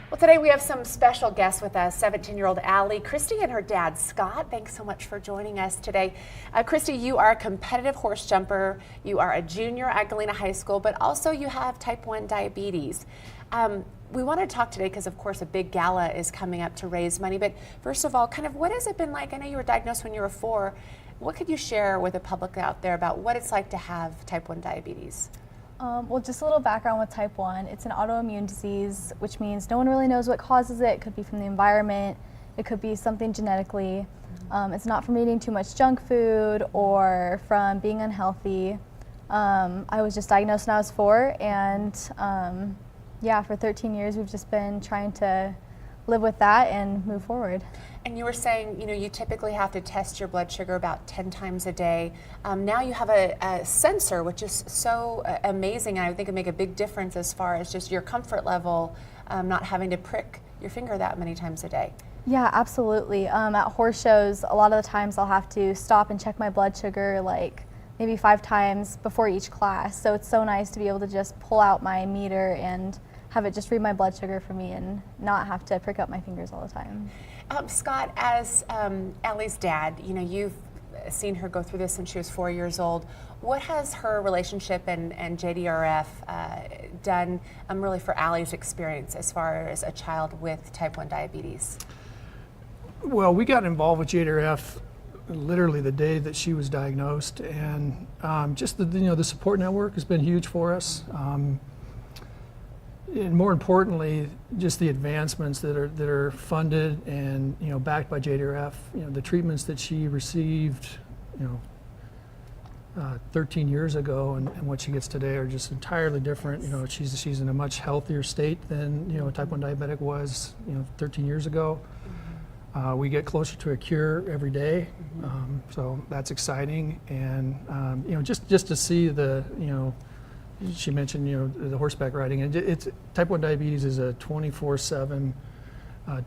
Well, today we have some special guests with us, 17-year-old Allie, Christy, and her dad, Scott. Thanks so much for joining us today. Christy, you are a competitive horse jumper. You are a junior at Galena High School, but also you have type 1 diabetes. We want to talk today because, of course, a big gala is coming up to raise money. But first of all, kind of what has it been like? I know you were diagnosed when you were 4. What could you share with the public out there about what it's like to have type 1 diabetes? Well, just a little background with type 1. It's an autoimmune disease, which means no one really knows what causes it. It could be from the environment. It could be something genetically. It's not from eating too much junk food or from being unhealthy. I was just diagnosed when I was 4, and yeah, for 13 years we've just been trying to live with that and move forward. And you were saying, you know, you typically have to test your blood sugar about 10 times a day. Now you have a sensor, which is so amazing, and I think it make a big difference as far as just your comfort level, not having to prick your finger that many times a day. Yeah, absolutely. At horse shows, a lot of the times I'll have to stop and check my blood sugar like maybe 5 times before each class. So it's so nice to be able to just pull out my meter and have it just read my blood sugar for me and not have to prick up my fingers all the time. Scott, as Allie's dad, you know, you've seen her go through this since she was 4 years old. What has her relationship and JDRF done really for Allie's experience as far as a child with type 1 diabetes? Well, we got involved with JDRF literally the day that she was diagnosed, and just the support network has been huge for us. And more importantly, just the advancements that are funded and backed by JDRF. The treatments that she received 13 years ago and what she gets today are just entirely different. She's in a much healthier state than a type 1 diabetic was 13 years ago. We get closer to a cure every day, so that's exciting. And just to see the she mentioned the horseback riding, and it's type 1 diabetes is a 24/7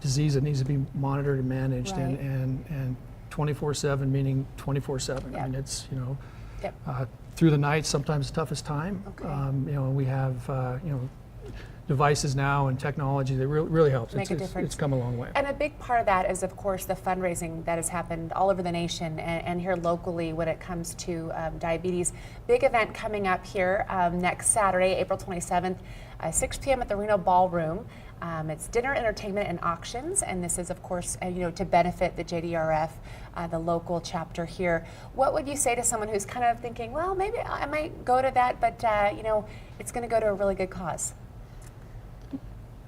disease that needs to be monitored and managed, right. and 24/7 meaning 24/7. Yep. I mean, it's Yep. Through the night, sometimes the toughest time. Okay. We have devices now and technology that really helps. Make a difference. It's come a long way. And a big part of that is, of course, the fundraising that has happened all over the nation and here locally when it comes to diabetes. Big event coming up here next Saturday, April 27th, 6 p.m. at the Reno Ballroom. It's dinner, entertainment, and auctions, and this is, of course, to benefit the JDRF, the local chapter here. What would you say to someone who's kind of thinking, well, maybe I might go to that, but it's going to go to a really good cause?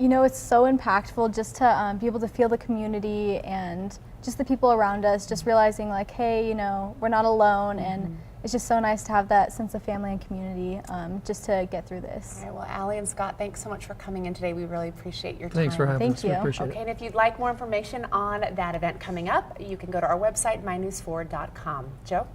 It's so impactful just to be able to feel the community and just the people around us, just realizing like, hey, we're not alone, and it's just so nice to have that sense of family and community just to get through this. All right, well, Allie and Scott, thanks so much for coming in today. We really appreciate your time. Thanks for having us. Thank you. We appreciate it. Okay, and if you'd like more information on that event coming up, you can go to our website, mynews4.com. Joe?